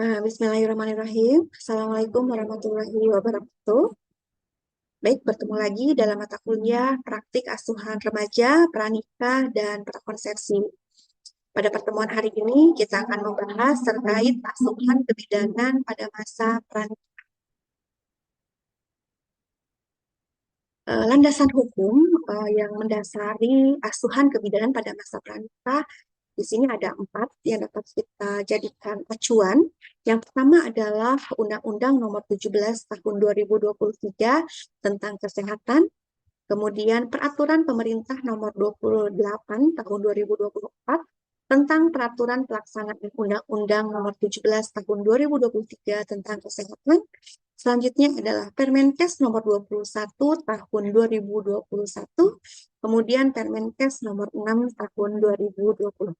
Bismillahirrahmanirrahim. Assalamualaikum warahmatullahi wabarakatuh. Baik, bertemu lagi dalam mata kuliah praktik asuhan remaja, pranikah, dan prakonsepsi. Pada pertemuan hari ini, kita akan membahas terkait asuhan kebidanan pada masa pranikah. Landasan hukum yang mendasari asuhan kebidanan pada masa pranikah di sini ada 4 yang dapat kita jadikan acuan. Yang pertama adalah Undang-Undang Nomor 17 Tahun 2023 tentang Kesehatan, kemudian Peraturan Pemerintah Nomor 28 Tahun 2024 tentang Peraturan Pelaksanaan Undang-Undang Nomor 17 Tahun 2023 tentang Kesehatan. Selanjutnya adalah Permenkes Nomor 21 Tahun 2021, kemudian Permenkes Nomor 6 Tahun 2020.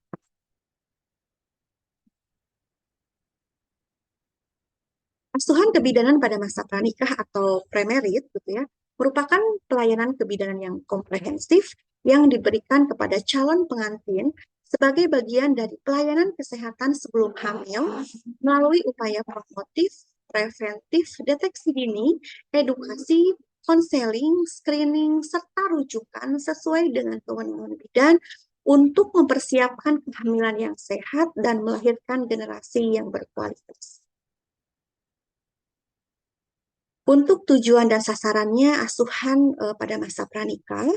Asuhan kebidanan pada masa pranikah atau premerit gitu ya, merupakan pelayanan kebidanan yang komprehensif yang diberikan kepada calon pengantin sebagai bagian dari pelayanan kesehatan sebelum hamil melalui upaya promotif, preventif, deteksi dini, edukasi, konseling, screening, serta rujukan sesuai dengan kewenangan bidan untuk mempersiapkan kehamilan yang sehat dan melahirkan generasi yang berkualitas. Untuk tujuan dan sasarannya asuhan pada masa pranikah,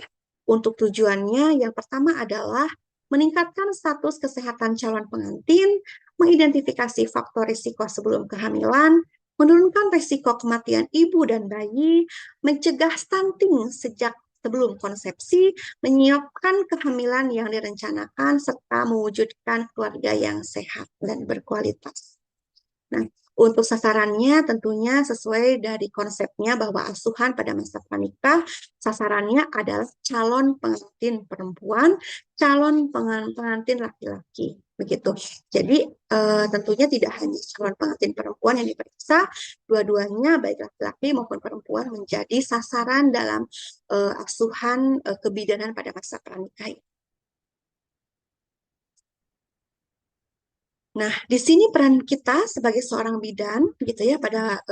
untuk tujuannya yang pertama adalah meningkatkan status kesehatan calon pengantin, mengidentifikasi faktor risiko sebelum kehamilan, menurunkan risiko kematian ibu dan bayi, mencegah stunting sejak sebelum konsepsi, menyiapkan kehamilan yang direncanakan, serta mewujudkan keluarga yang sehat dan berkualitas. Nah, untuk sasarannya tentunya sesuai dari konsepnya bahwa asuhan pada masa pranikah, sasarannya adalah calon pengantin perempuan, calon pengantin laki-laki. Begitu. Jadi tentunya tidak hanya calon pengantin perempuan yang diperiksa, dua-duanya baik laki-laki maupun perempuan menjadi sasaran dalam asuhan kebidanan pada masa pranikah. Nah, di sini peran kita sebagai seorang bidan, gitu ya, pada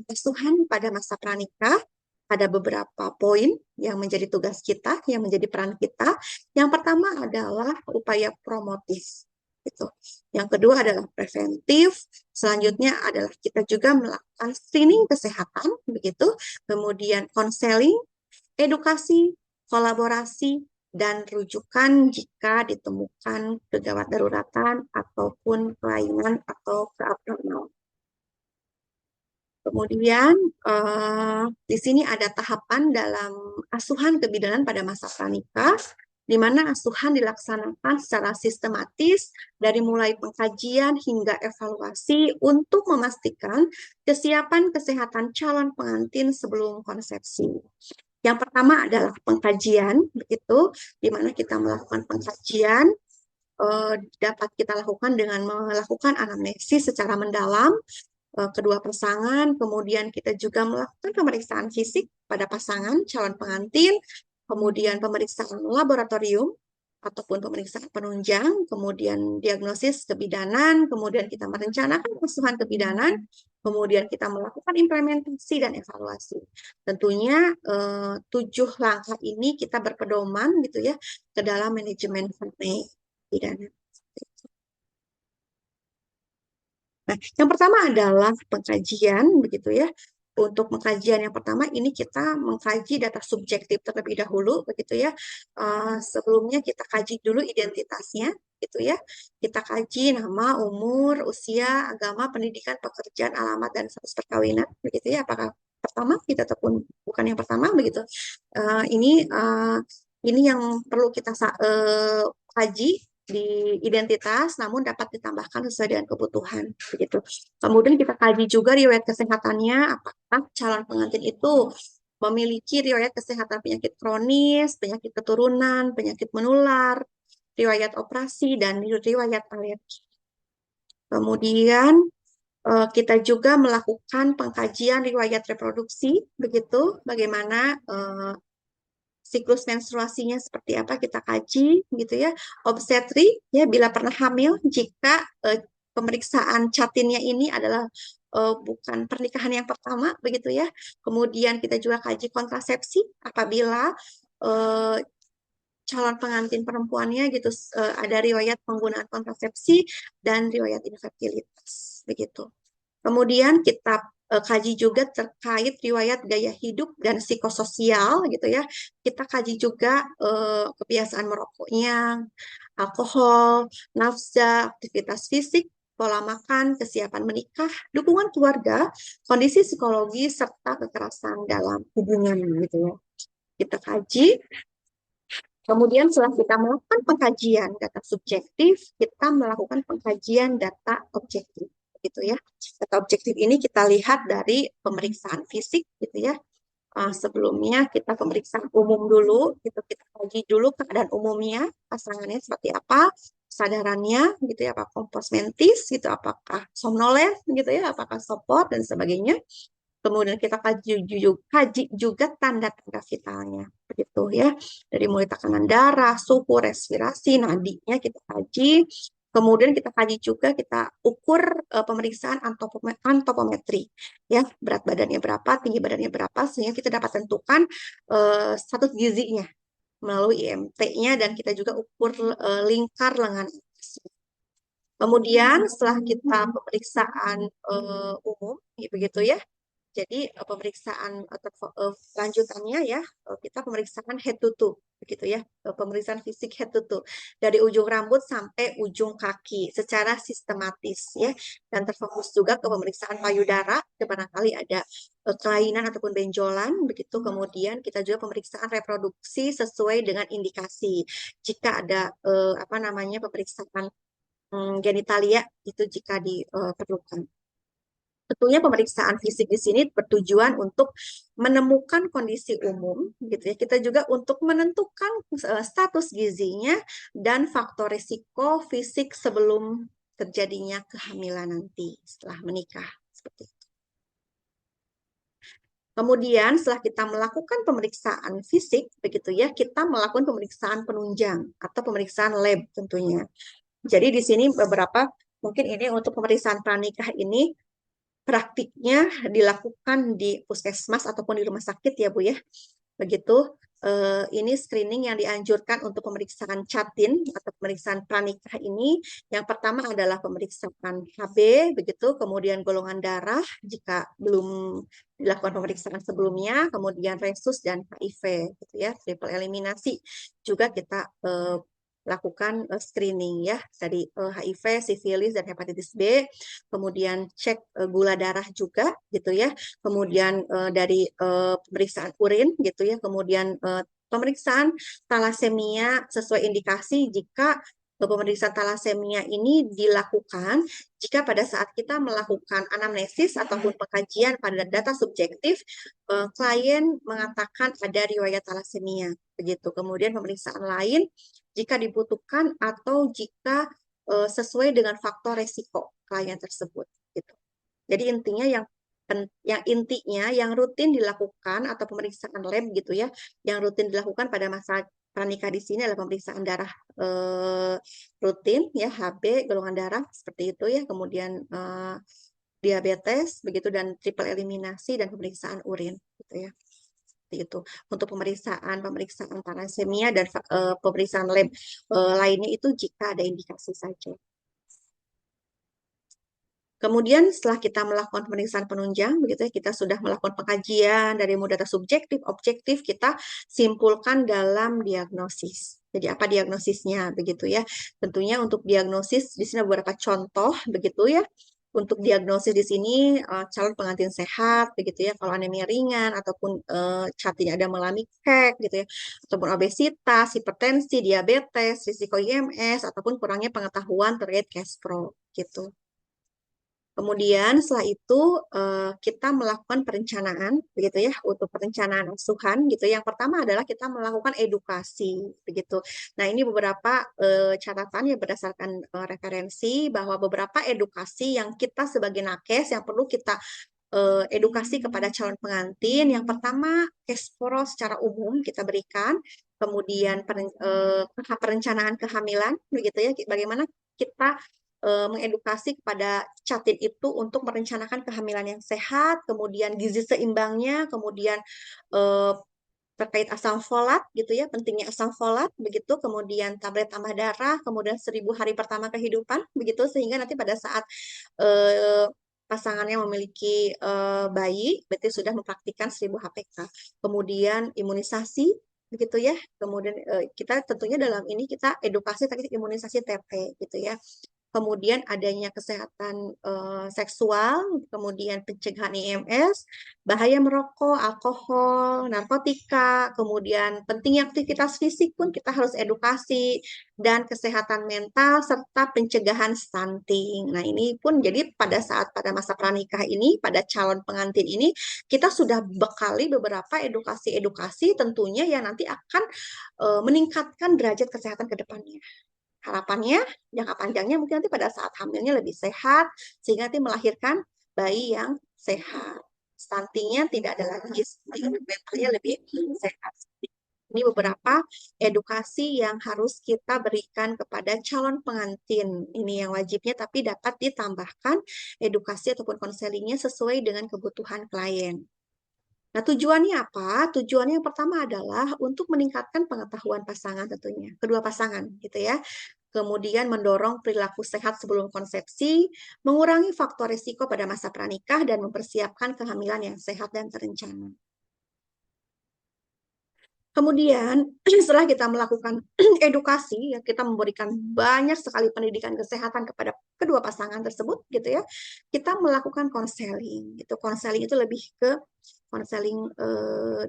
asuhan pada masa pranikah, ada beberapa poin yang menjadi tugas kita, yang menjadi peran kita. Yang pertama adalah upaya promotif, gitu. Yang kedua adalah preventif. Selanjutnya adalah kita juga melakukan screening kesehatan, begitu. Kemudian konseling, edukasi, kolaborasi, dan rujukan jika ditemukan kegawat daruratan ataupun kelainan atau keabnormalan. Kemudian di sini ada tahapan dalam asuhan kebidanan pada masa pranikah, di mana asuhan dilaksanakan secara sistematis dari mulai pengkajian hingga evaluasi untuk memastikan kesiapan kesehatan calon pengantin sebelum konsepsi. Yang pertama adalah pengkajian, begitu, di mana kita melakukan pengkajian dapat kita lakukan dengan melakukan anamnesis secara mendalam kedua pasangan, kemudian kita juga melakukan pemeriksaan fisik pada pasangan calon pengantin, kemudian pemeriksaan laboratorium ataupun pemeriksaan penunjang, kemudian diagnosis kebidanan, kemudian kita merencanakan asuhan kebidanan, kemudian kita melakukan implementasi dan evaluasi. Tentunya 7 langkah ini kita berpedoman gitu ya ke dalam manajemen pidana. Nah, yang pertama adalah pengkajian, begitu ya. Untuk pengkajian yang pertama ini kita mengkaji data subjektif terlebih dahulu, begitu ya. Sebelumnya kita kaji dulu identitasnya, gitu ya. Kita kaji nama, umur, usia, agama, pendidikan, pekerjaan, alamat, dan status perkawinan, begitu ya. Apakah pertama kita ataupun bukan yang pertama, begitu. Ini yang perlu kita kaji di identitas, namun dapat ditambahkan sesuai dengan kebutuhan, begitu. Kemudian kita kaji juga riwayat kesehatannya, apakah calon pengantin itu memiliki riwayat kesehatan penyakit kronis, penyakit keturunan, penyakit menular, riwayat operasi, dan riwayat alergi. Kemudian kita juga melakukan pengkajian riwayat reproduksi, begitu, bagaimana siklus menstruasinya seperti apa kita kaji gitu ya. Obstetri ya bila pernah hamil, jika pemeriksaan catinnya ini adalah bukan pernikahan yang pertama begitu ya. Kemudian kita juga kaji kontrasepsi apabila eh, calon pengantin perempuannya gitu ada riwayat penggunaan kontrasepsi dan riwayat infertilitas begitu. Kemudian kita kaji juga terkait riwayat gaya hidup dan psikososial gitu ya. Kita kaji juga kebiasaan merokoknya, alkohol, nafsa, aktivitas fisik, pola makan, kesiapan menikah, dukungan keluarga, kondisi psikologi serta kekerasan dalam hubungan gitu ya. Kita kaji. Kemudian setelah kita melakukan pengkajian data subjektif, kita melakukan pengkajian data objektif, gitu ya. Data objektif ini kita lihat dari pemeriksaan fisik, gitu ya. Sebelumnya kita pemeriksaan umum dulu, gitu kita kaji dulu keadaan umumnya, pasangannya seperti apa, kesadarannya, gitu ya, apakah kompos mentis, gitu, apakah somnolen, gitu ya, apakah sopor dan sebagainya. Kemudian kita kaji juga tanda-tanda vitalnya, begitu ya. Dari mulai tekanan darah, suhu, respirasi, nadinya kita kaji. Kemudian kita kaji juga, kita ukur pemeriksaan antropometri, ya, berat badannya berapa, tinggi badannya berapa, sehingga kita dapat tentukan status gizinya melalui IMT-nya dan kita juga ukur lingkar lengan atas. Kemudian setelah kita pemeriksaan umum, begitu ya, jadi pemeriksaan lanjutannya ya kita pemeriksaan head to toe begitu ya, pemeriksaan fisik head to toe dari ujung rambut sampai ujung kaki secara sistematis ya, dan terfokus juga ke pemeriksaan payudara di barangkali ada kelainan ataupun benjolan begitu. Kemudian kita juga pemeriksaan reproduksi sesuai dengan indikasi jika ada apa namanya pemeriksaan genitalia itu jika diperlukan. Tentunya pemeriksaan fisik di sini bertujuan untuk menemukan kondisi umum, gitu ya. Kita juga untuk menentukan status gizinya dan faktor risiko fisik sebelum terjadinya kehamilan nanti setelah menikah. Seperti itu. Kemudian setelah kita melakukan pemeriksaan fisik, begitu ya, kita melakukan pemeriksaan penunjang atau pemeriksaan lab tentunya. Jadi di sini beberapa mungkin ini untuk pemeriksaan pranikah ini praktiknya dilakukan di puskesmas ataupun di rumah sakit ya Bu ya. Begitu. Ini screening yang dianjurkan untuk pemeriksaan catin atau pemeriksaan pranikah ini. Yang pertama adalah pemeriksaan HB, begitu, kemudian golongan darah jika belum dilakukan pemeriksaan sebelumnya, kemudian resus dan HIV, gitu ya, triple eliminasi. Juga kita lakukan screening ya dari HIV, sifilis dan hepatitis B, kemudian cek gula darah juga gitu ya, kemudian dari pemeriksaan urin gitu ya, kemudian pemeriksaan talasemia sesuai indikasi jika pemeriksaan talasemia ini dilakukan jika pada saat kita melakukan anamnesis ataupun pengkajian pada data subjektif klien mengatakan ada riwayat talasemia begitu. Kemudian pemeriksaan lain jika dibutuhkan atau jika sesuai dengan faktor resiko klien tersebut gitu. Jadi intinya yang rutin dilakukan atau pemeriksaan lab gitu ya, yang rutin dilakukan pada masa pranikah di sini adalah pemeriksaan darah rutin ya, HB, golongan darah seperti itu ya, kemudian diabetes begitu dan triple eliminasi dan pemeriksaan urin gitu ya. Itu untuk pemeriksaan thalassemia dan pemeriksaan lab lainnya itu jika ada indikasi saja. Kemudian setelah kita melakukan pemeriksaan penunjang, begitu ya, kita sudah melakukan pengkajian dari data subjektif, objektif, kita simpulkan dalam diagnosis. Jadi apa diagnosisnya, begitu ya? Tentunya untuk diagnosis di sini beberapa contoh, begitu ya. Untuk diagnosis di sini calon pengantin sehat, begitu ya. Kalau anemia ringan ataupun catinnya ada mengalami kek, gitu ya, ataupun obesitas, hipertensi, diabetes, risiko IMS, ataupun kurangnya pengetahuan terkait cash flow, gitu. Kemudian setelah itu kita melakukan perencanaan, begitu ya, untuk perencanaan asuhan gitu. Yang pertama adalah kita melakukan edukasi, begitu. Nah ini beberapa catatan yang berdasarkan referensi bahwa beberapa edukasi yang kita sebagai nakes yang perlu kita edukasi kepada calon pengantin. Yang pertama, Kespro secara umum kita berikan, kemudian perencanaan kehamilan, begitu ya, bagaimana kita mengedukasi kepada catin itu untuk merencanakan kehamilan yang sehat, kemudian gizi seimbangnya, kemudian eh, terkait asam folat gitu ya, pentingnya asam folat begitu, kemudian tablet tambah darah, kemudian 1.000 hari pertama kehidupan begitu, sehingga nanti pada saat eh, pasangannya memiliki bayi, berarti sudah mempraktikkan 1.000 HPK. Kemudian imunisasi begitu ya. Kemudian kita tentunya dalam ini kita edukasi terkait imunisasi TT gitu ya. Kemudian adanya kesehatan seksual, kemudian pencegahan IMS, bahaya merokok, alkohol, narkotika, kemudian pentingnya aktivitas fisik pun kita harus edukasi, dan kesehatan mental serta pencegahan stunting. Nah, ini pun jadi pada masa pranikah ini, pada calon pengantin ini, kita sudah bekali beberapa edukasi-edukasi tentunya yang nanti akan meningkatkan derajat kesehatan ke depannya. Harapannya jangka panjangnya mungkin nanti pada saat hamilnya lebih sehat, sehingga nanti melahirkan bayi yang sehat. Stuntingnya tidak ada lagi, mentalnya lebih sehat. Ini beberapa edukasi yang harus kita berikan kepada calon pengantin. Ini yang wajibnya, tapi dapat ditambahkan edukasi ataupun konselingnya sesuai dengan kebutuhan klien. Nah, tujuannya apa? Tujuannya yang pertama adalah untuk meningkatkan pengetahuan pasangan tentunya, kedua pasangan gitu ya. Kemudian mendorong perilaku sehat sebelum konsepsi, mengurangi faktor risiko pada masa pranikah, dan mempersiapkan kehamilan yang sehat dan terencana. Kemudian setelah kita melakukan edukasi, ya kita memberikan banyak sekali pendidikan kesehatan kepada kedua pasangan tersebut, gitu ya. Kita melakukan konseling, gitu. Konseling itu lebih ke konseling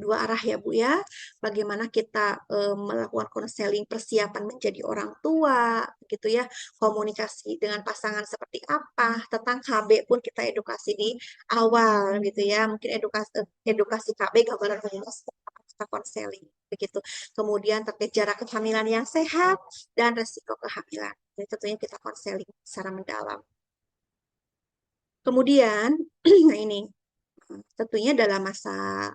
dua arah ya Bu ya. Bagaimana kita melakukan konseling persiapan menjadi orang tua, gitu ya. Komunikasi dengan pasangan seperti apa, tentang KB pun kita edukasi di awal, gitu ya. Mungkin edukasi KB gambaran umum kita konseling begitu. Kemudian terkait jarak kehamilan yang sehat dan resiko kehamilan. Jadi tentunya kita konseling secara mendalam. Kemudian, nah ini tentunya dalam masa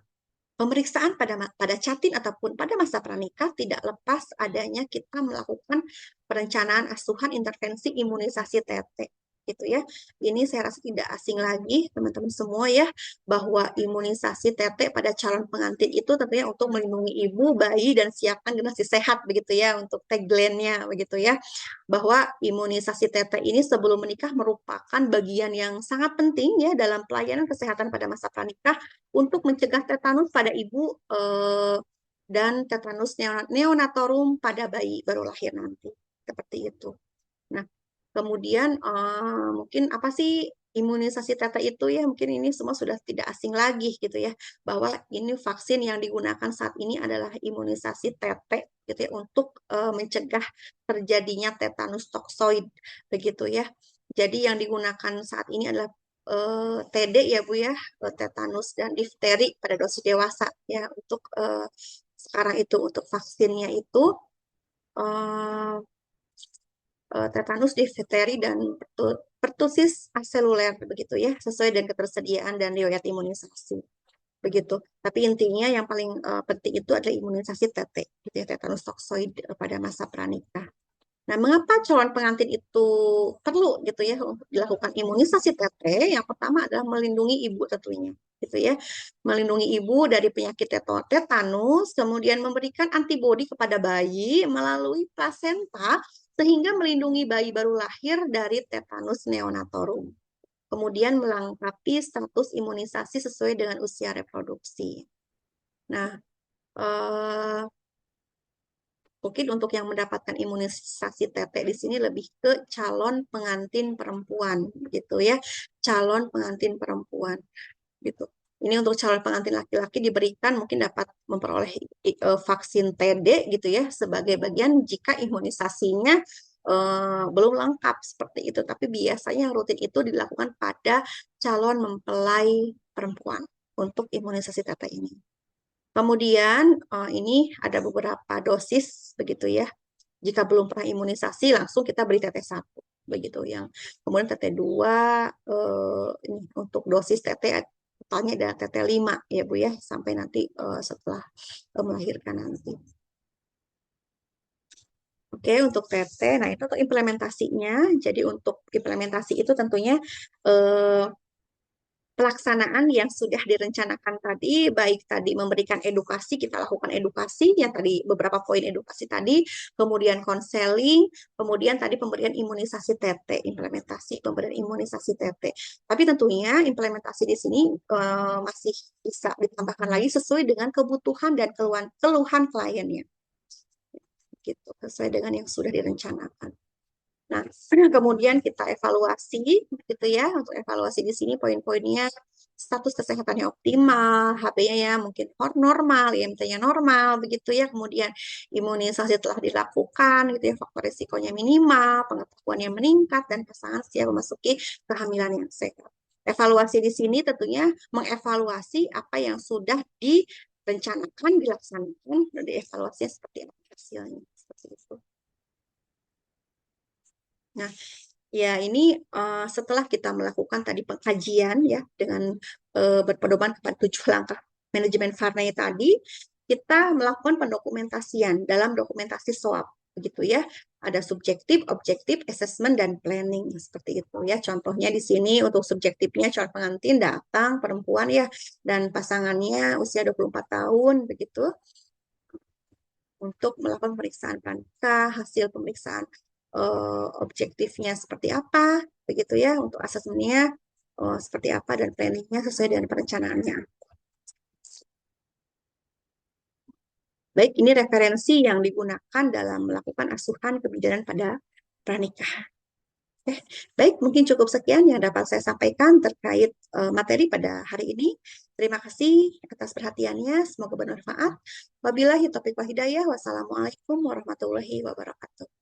pemeriksaan pada catin ataupun pada masa pranikah tidak lepas adanya kita melakukan perencanaan asuhan intervensi imunisasi TT gitu ya. Ini saya rasa tidak asing lagi teman-teman semua ya, bahwa imunisasi TT pada calon pengantin itu tentunya untuk melindungi ibu, bayi, dan siapkan generasi sehat begitu ya, untuk tagline-nya begitu ya, bahwa imunisasi TT ini sebelum menikah merupakan bagian yang sangat penting ya dalam pelayanan kesehatan pada masa pranikah untuk mencegah tetanus pada ibu dan tetanus neonatorum pada bayi baru lahir nanti. Seperti itu. Nah, kemudian mungkin apa sih imunisasi TT itu ya? Mungkin ini semua sudah tidak asing lagi gitu ya, bahwa ini vaksin yang digunakan saat ini adalah imunisasi TT gitu ya, untuk mencegah terjadinya tetanus toksoid begitu ya. Jadi yang digunakan saat ini adalah TD ya Bu ya, tetanus dan difteri pada dosis dewasa ya, untuk sekarang itu untuk vaksinnya itu eh, tetanus, difteri, dan pertusis aseluler begitu ya, sesuai dengan ketersediaan dan riwayat imunisasi begitu. Tapi intinya yang paling penting itu adalah imunisasi TT gitu ya, tetanus toksoid pada masa pranikah. Nah, mengapa calon pengantin itu perlu gitu ya untuk dilakukan imunisasi TT? Yang pertama adalah melindungi ibu tentunya, gitu ya. Melindungi ibu dari penyakit tetanus, kemudian memberikan antibodi kepada bayi melalui plasenta sehingga melindungi bayi baru lahir dari tetanus neonatorum. Kemudian melengkapi status imunisasi sesuai dengan usia reproduksi. Nah, eh, mungkin untuk yang mendapatkan imunisasi TT di sini lebih ke calon pengantin perempuan gitu ya. Calon pengantin perempuan gitu. Ini untuk calon pengantin laki-laki diberikan mungkin dapat memperoleh vaksin TD gitu ya, sebagai bagian jika imunisasinya belum lengkap seperti itu. Tapi biasanya yang rutin itu dilakukan pada calon mempelai perempuan untuk imunisasi TT ini. Kemudian ini ada beberapa dosis begitu ya. Jika belum pernah imunisasi langsung kita beri TT1 begitu yang. Kemudian TT2 ini untuk dosis TT totalnya ada TT5 ya Bu ya, sampai nanti setelah melahirkan nanti. Oke, untuk PT, nah itu untuk implementasinya. Jadi untuk implementasi itu tentunya eh, pelaksanaan yang sudah direncanakan tadi, baik tadi memberikan edukasi, kita lakukan edukasi, yang tadi beberapa poin edukasi tadi, kemudian konseling, kemudian tadi pemberian imunisasi TT, implementasi pemberian imunisasi TT. Tapi tentunya implementasi di sini masih bisa ditambahkan lagi sesuai dengan kebutuhan dan keluhan, keluhan kliennya, gitu, sesuai dengan yang sudah direncanakan. Nah, kemudian kita evaluasi, gitu ya. Untuk evaluasi di sini poin-poinnya status kesehatannya optimal, HB-nya ya mungkin normal, IMT-nya normal, begitu ya. Kemudian imunisasi telah dilakukan, gitu ya. Faktor risikonya minimal, pengetahuannya meningkat, dan pasangan siap memasuki kehamilan yang sehat. Evaluasi di sini tentunya mengevaluasi apa yang sudah direncanakan, dilaksanakan, dan dievaluasinya seperti apa hasilnya. Seperti itu. Nah, ya, ini setelah kita melakukan tadi pengkajian ya dengan berpedoman kepada 7 langkah manajemen Farnay tadi, kita melakukan pendokumentasian dalam dokumentasi SOAP, begitu ya. Ada subjektif, objektif, assessment, dan planning seperti itu ya. Contohnya di sini untuk subjektifnya calon pengantin datang perempuan ya dan pasangannya usia 24 tahun begitu untuk melakukan pemeriksaan pranikah, hasil pemeriksaan objektifnya seperti apa, begitu ya, untuk asesmennya seperti apa dan planningnya sesuai dengan perencanaannya. Baik, ini referensi yang digunakan dalam melakukan asuhan kebidanan pada pranikah. Baik, mungkin cukup sekian yang dapat saya sampaikan terkait materi pada hari ini. Terima kasih atas perhatiannya, semoga bermanfaat. Wabillahi taufiq wal hidayah. Wassalamualaikum warahmatullahi wabarakatuh.